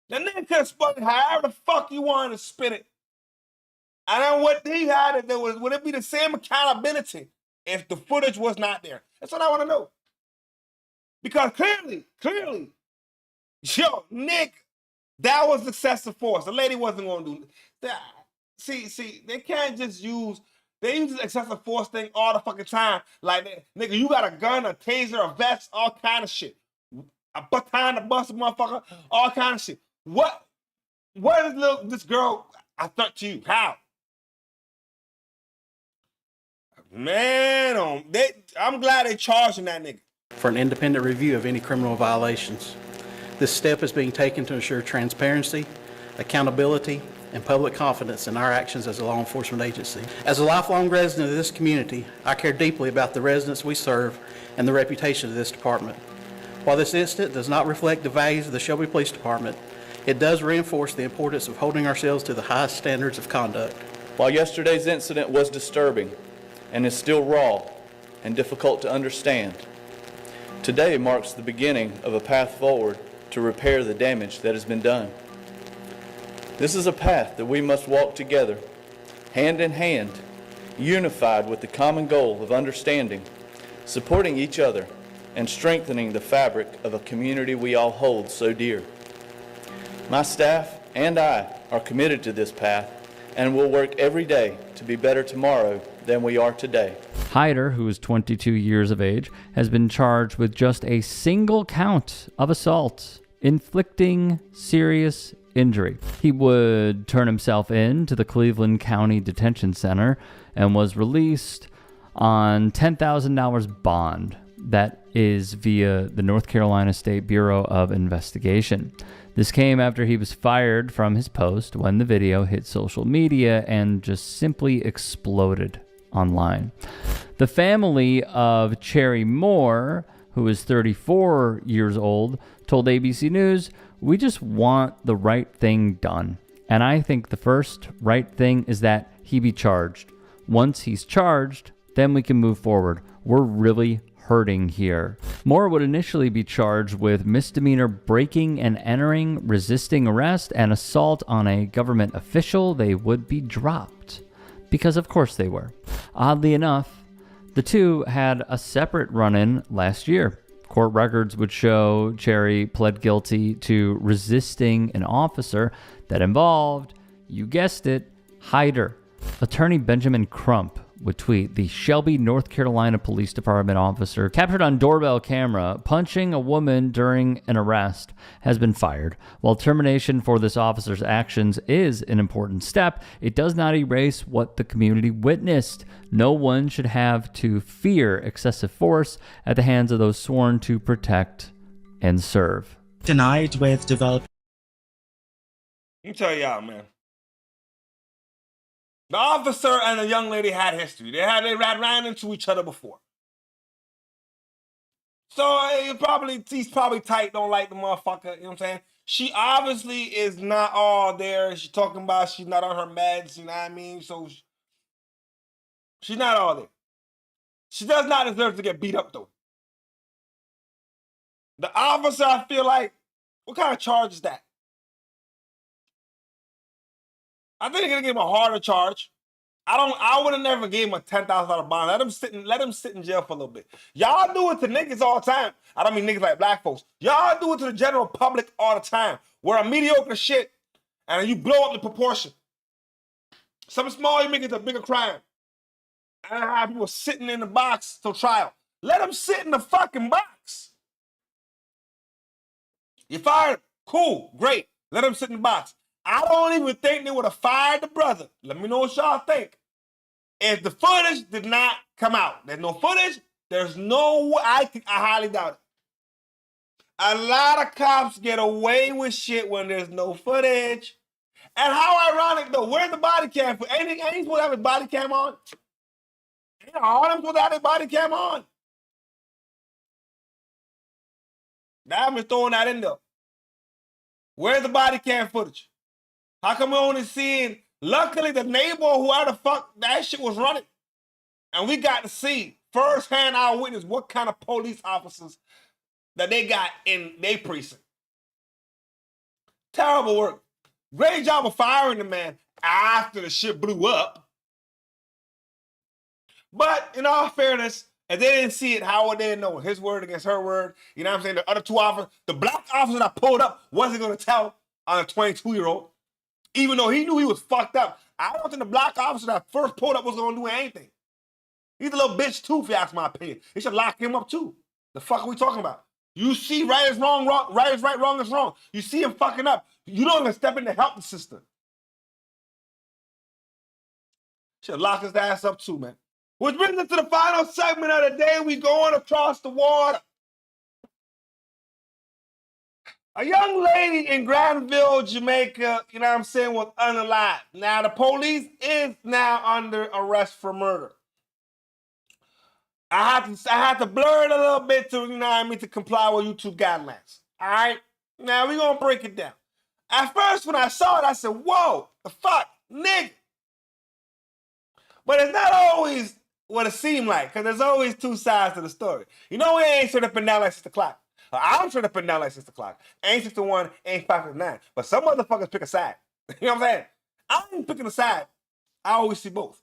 the nigga could have spun it however the fuck you wanted to spin it. And then what he had, if there was, would it be the same accountability if the footage was not there? That's what I want to know. Because clearly, yo, Nick, that was excessive force. The lady wasn't going to do that. See, they can't just use, they use this excessive force thing all the fucking time. Like, nigga, you got a gun, a taser, a vest, all kind of shit. A baton to bust a motherfucker, all kind of shit. What is this girl a threat to you? How? Man, I'm glad they charging that nigga. For an independent review of any criminal violations. This step is being taken to ensure transparency, accountability, and public confidence in our actions as a law enforcement agency. As a lifelong resident of this community, I care deeply about the residents we serve and the reputation of this department. While this incident does not reflect the values of the Shelby Police Department, it does reinforce the importance of holding ourselves to the highest standards of conduct. While yesterday's incident was disturbing and is still raw and difficult to understand, today marks the beginning of a path forward to repair the damage that has been done. This is a path that we must walk together, hand in hand, unified with the common goal of understanding, supporting each other, and strengthening the fabric of a community we all hold so dear. My staff and I are committed to this path and will work every day to be better tomorrow than we are today. Hyder, who is 22 years of age, has been charged with just a single count of assault, inflicting serious injury. He would turn himself in to the Cleveland County Detention Center and was released on $10,000 bond. That is via the North Carolina State Bureau of Investigation. This came after he was fired from his post when the video hit social media and just simply exploded online. The family of Cherry Moore, who is 34 years old, told ABC News, "We just want the right thing done. And I think the first right thing is that he be charged. Once he's charged, then we can move forward. We're really hurting here." Moore would initially be charged with misdemeanor breaking and entering, resisting arrest, and assault on a government official. They would be dropped because of course they were. Oddly enough, the two had a separate run-in last year. Court records would show Cherry pled guilty to resisting an officer that involved, you guessed it, Hyder. Attorney Benjamin Crump would tweet, "The Shelby, North Carolina Police Department officer captured on doorbell camera punching a woman during an arrest has been fired. While termination for this officer's actions is an important step, it does not erase what the community witnessed. No one should have to fear excessive force at the hands of those sworn to protect and serve." Tonight with developing. Let me tell y'all, man. The officer and the young lady had history. They ran into each other before. So he's probably tight, don't like the motherfucker, you know what I'm saying? She obviously is not all there. She's talking about she's not on her meds, you know what I mean? So she's not all there. She does not deserve to get beat up, though. The officer, I feel like, what kind of charge is that? I think they're gonna give him a harder charge. I would have never gave him a $10,000 bond. Let him sit in jail for a little bit. Y'all do it to niggas all the time. I don't mean niggas like black folks. Y'all do it to the general public all the time. We're a mediocre shit, and you blow up the proportion. Something small, you make it a bigger crime. And I have people sitting in the box till trial. Let them sit in the fucking box. You fired. Cool, great. Let him sit in the box. I don't even think they would have fired the brother. Let me know what y'all think. If the footage did not come out, there's no footage, there's no way. I highly doubt it. A lot of cops get away with shit when there's no footage. And how ironic, though. Where's the body cam? Ain't he supposed to have his body cam on? Ain't all of them supposed to have his body cam on? I'm just throwing that in there. Where's the body cam footage? How come we only seeing, luckily the neighbor, whoever the fuck that shit was running, and we got to see first-hand eyewitness what kind of police officers that they got in their precinct. Terrible work. Great job of firing the man after the shit blew up. But in all fairness, if they didn't see it, how would they know? His word against her word. You know what I'm saying? The other two officers, the black officer that pulled up wasn't going to tell on a 22-year-old, even though he knew he was fucked up. I don't think the black officer that first pulled up was going to do anything. He's a little bitch too, if you ask my opinion. They should lock him up too. The fuck are we talking about? You see right is wrong, right is right, wrong is wrong. You see him fucking up. You don't even step in to help the sister. Should lock his ass up too, man. Which brings us to the final segment of the day. We going across the water. A young lady in Granville, Jamaica, you know what I'm saying, was unalive. Now, the police is now under arrest for murder. I had to blur it a little bit to, you know what I mean, to comply with YouTube guidelines. All right? Now, we're going to break it down. At first, when I saw it, I said, whoa, the fuck, nigga. But it's not always what it seemed like, because there's always two sides to the story. You know, we ain't straight up and down like 6 o'clock. I'm straight up and down like 6 o'clock. Ain't 6 to 1, ain't 5 to 9. But some motherfuckers pick a side. You know what I'm saying? I ain't picking a side. I always see both.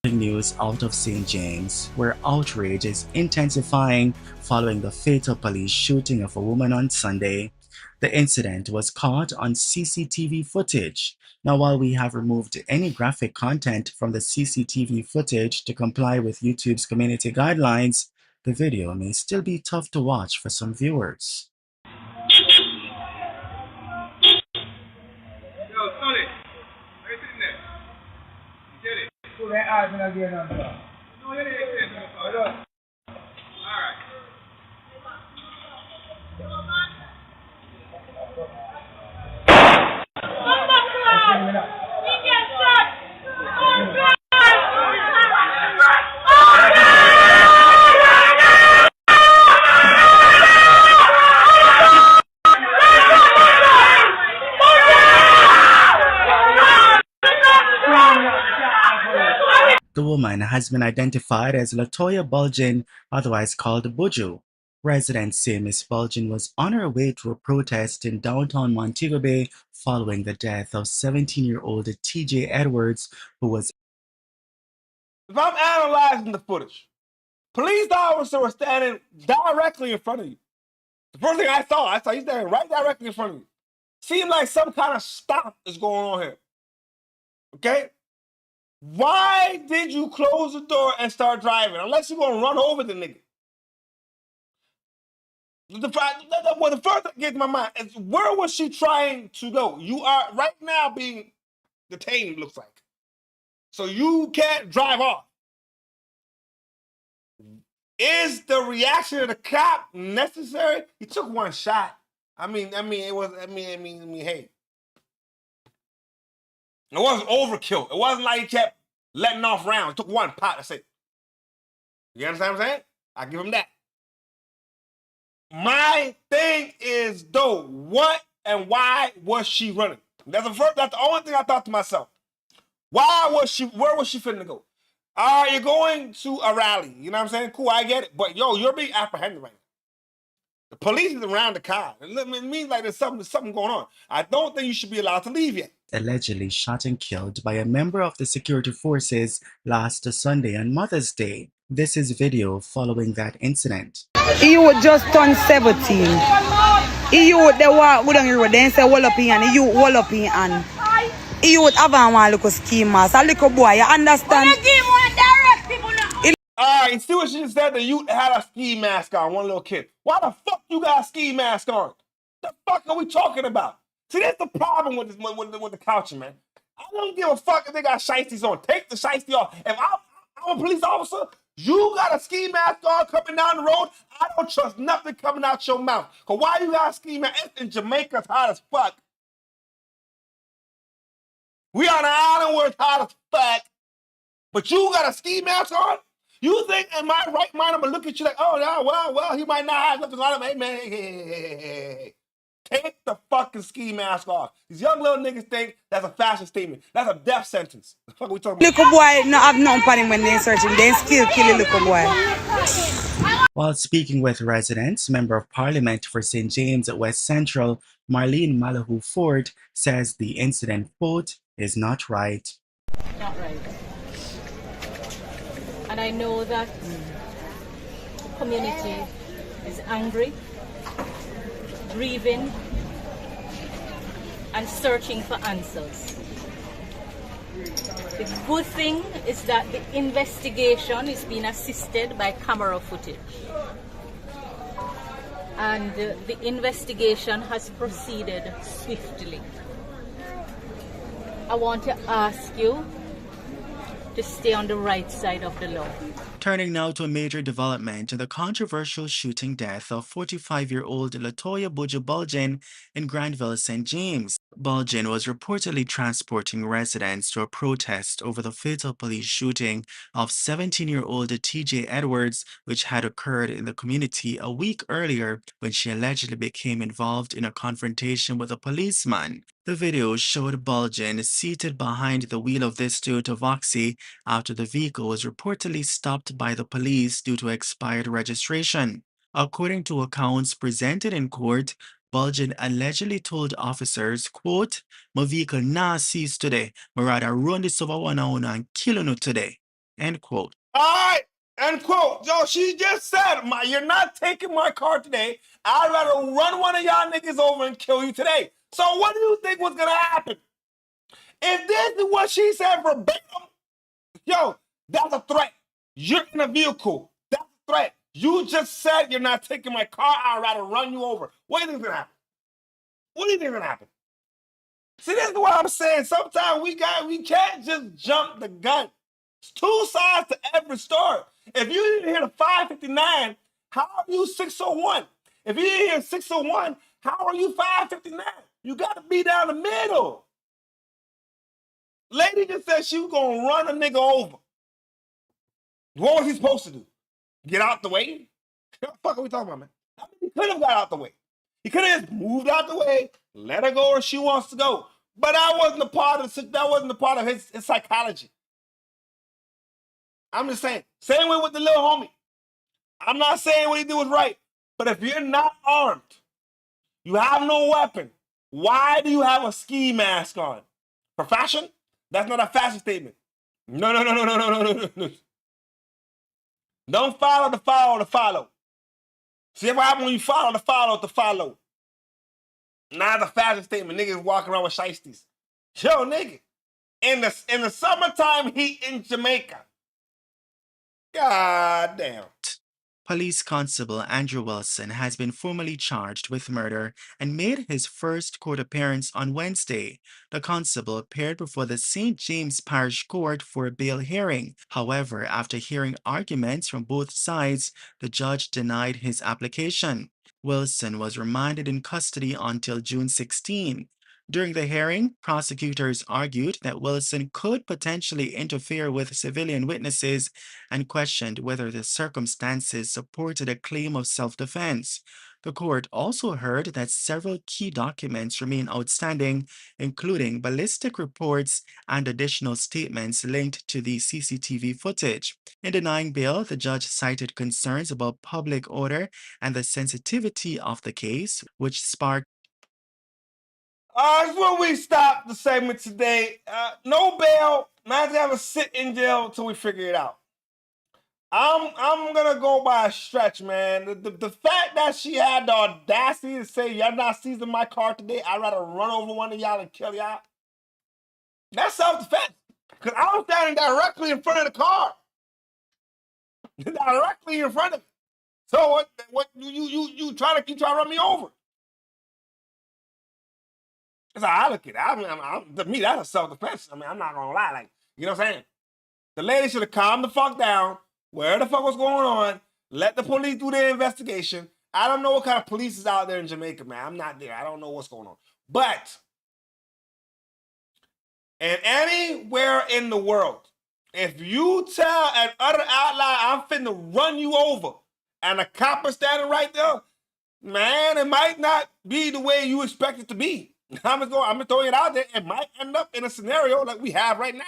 News out of St. James, where outrage is intensifying following the fatal police shooting of a woman on Sunday. The incident was caught on CCTV footage. Now, while we have removed any graphic content from the CCTV footage to comply with YouTube's community guidelines, the video may still be tough to watch for some viewers. The woman has been identified as Latoya Bulgin, otherwise called Buju. Residents say Miss Bulgin was on her way to a protest in downtown Montego Bay following the death of 17-year-old TJ Edwards, who was... If I'm analyzing the footage, police officer was standing directly in front of you. The first thing I saw he's standing right directly in front of you. Seemed like some kind of stop is going on here. Okay? Why did you close the door and start driving? Unless you're going to run over the nigga. The first thing that gets in my mind is, where was she trying to go? You are right now being detained, looks like. So you can't drive off. Is the reaction of the cop necessary? He took one shot. Hey. It wasn't overkill. It wasn't like he kept letting off rounds. It took one pot, that's it. You understand what I'm saying? I give him that. My thing is, though, what and why was she running? That's the only thing I thought to myself. Where was she finna go? All right, you're going to a rally. You know what I'm saying? Cool, I get it. But, you're being apprehended right now. The police is around the car. It means like there's something going on. I don't think you should be allowed to leave yet. Allegedly shot and killed by a member of the security forces last Sunday on Mother's Day. This is video following that incident. He would just turn 17. He would they walk with on the road, then say hold up in hand. He would hold up in hand. He would have one little ski mask. A little boy, you understand? Alright, see what she just said? The youth had a ski mask on, one little kid. Why the fuck you got a ski mask on? The fuck are we talking about? See, that's the problem with this with the culture, man. I don't give a fuck if they got shiesties on. Take the shiesty off. If I'm a police officer, you got a ski mask on coming down the road, I don't trust nothing coming out your mouth. Cause why you got a ski mask? In Jamaica, it's hot as fuck. We on an island where it's hot as fuck. But you got a ski mask on? You think in my right mind I'm gonna look at you like, oh no, well, he might not have nothing on him. Hey man, hey. Take the fucking ski mask off. These young little niggas think that's a fashion statement. That's a death sentence. The fuck are we talking about? Little boy no have nothing on him when they search him. They still kill the little boy. While speaking with residents, Member of Parliament for St. James at West Central, Marlene Malahoo Ford, says the incident, quote, is not right. Not right. And I know that the community is angry, grieving, and searching for answers. The good thing is that the investigation is being assisted by camera footage. And the investigation has proceeded swiftly. I want to ask you to stay on the right side of the law. Turning now to a major development in the controversial shooting death of 45-year-old Latoya Buju Bulgin in Granville, St. James. Bulgin was reportedly transporting residents to a protest over the fatal police shooting of 17-year-old TJ Edwards, which had occurred in the community a week earlier when she allegedly became involved in a confrontation with a policeman. The video showed Bulgin seated behind the wheel of this Toyota Voxy after the vehicle was reportedly stopped by the police due to expired registration. According to accounts presented in court, Bulgin allegedly told officers, quote, "My vehicle nah seize today, but rather run this over one and kill you today," end quote. All right, end quote. Yo, she just said, you're not taking my car today. I'd rather run one of y'all niggas over and kill you today. So what do you think was gonna happen? If this is what she said verbatim, yo, that's a threat. You're in a vehicle. That's a threat. You just said you're not taking my car. I'd rather run you over. What do you think's gonna happen? What do you think's gonna happen? See, this is what I'm saying. Sometimes we can't just jump the gun. It's two sides to every story. If you didn't hear the 559, how are you 601? If you didn't hear 601, how are you 559? You got to be down the middle. Lady just said she was going to run a nigga over. What was he supposed to do? Get out the way? What the fuck are we talking about, man? I mean, he could have got out the way. He could have just moved out the way, let her go where she wants to go. But that wasn't a part of his psychology. I'm just saying. Same way with the little homie. I'm not saying what he did was right. But if you're not armed, you have no weapon, why do you have a ski mask on? For fashion? That's not a fashion statement. No. Don't follow the follow. See what happens when you follow the follow. Not a fashion statement. Niggas walking around with shiesties. Yo, nigga. In the summertime heat in Jamaica. God damn. Police Constable Andrew Wilson has been formally charged with murder and made his first court appearance on Wednesday. The constable appeared before the St. James Parish Court for a bail hearing. However, after hearing arguments from both sides, the judge denied his application. Wilson was remanded in custody until June 16. During the hearing, prosecutors argued that Wilson could potentially interfere with civilian witnesses and questioned whether the circumstances supported a claim of self-defense. The court also heard that several key documents remain outstanding, including ballistic reports and additional statements linked to the CCTV footage. In denying bail, the judge cited concerns about public order and the sensitivity of the case, which sparked. That's where we stop the segment today. No bail. Might have to sit in jail until we figure it out. I'm gonna go by a stretch, man. The fact that she had the audacity to say, y'all not seizing my car today, I'd rather run over one of y'all and kill y'all. That's self-defense. Because I was standing directly in front of the car. Directly in front of it. So what you trying to run me over? That's how I look at it. To me, that's a self-defense. I mean, I'm not gonna lie. Like, you know what I'm saying? The lady should have calmed the fuck down. Where the fuck was going on? Let the police do their investigation. I don't know what kind of police is out there in Jamaica, man. I'm not there. I don't know what's going on. But, and anywhere in the world, if you tell and utter out loud, I'm finna run you over, and a cop is standing right there, man, it might not be the way you expect it to be. I'm gonna throw it out there. It might end up in a scenario like we have right now.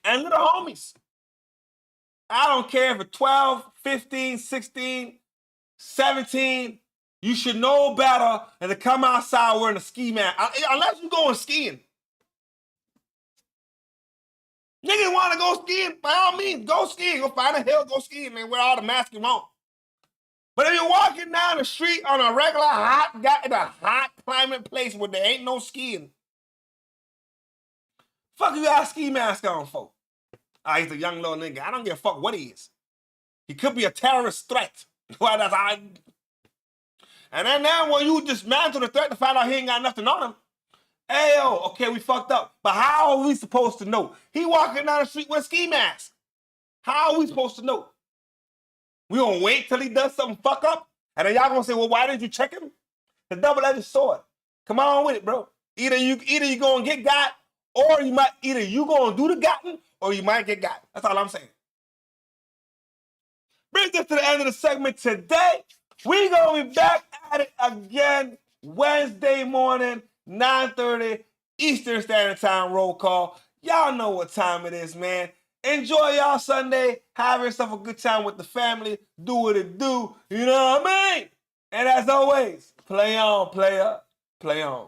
And little homies, I don't care if it's 12, 15, 16, 17, you should know better than to come outside wearing a ski mask. Unless you're going skiing. Niggas want to go skiing, by all means, go skiing. Go find a hill, go skiing, man, wear all the masks you want. But if you're walking down the street on a regular hot climate place where there ain't no skiing, fuck you got a ski mask on for? He's a young little nigga. I don't give a fuck what he is. He could be a terrorist threat. And then now when you dismantle the threat to find out he ain't got nothing on him, hey, yo, okay, we fucked up. But how are we supposed to know? He walking down the street with a ski mask. How are we supposed to know? We gonna wait till he does something fuck up? And then y'all gonna say, well, why didn't you check him? The double-edged sword. Come on with it, bro. Either you gonna get got, or either you gonna do the gotten, or you might get got. That's all I'm saying. Brings us to the end of the segment today. We gonna be back at it again Wednesday morning, 9:30 Eastern Standard Time roll call. Y'all know what time it is, man. Enjoy y'all Sunday. Have yourself a good time with the family. Do what it do. You know what I mean? And as always, play on, player. Play on.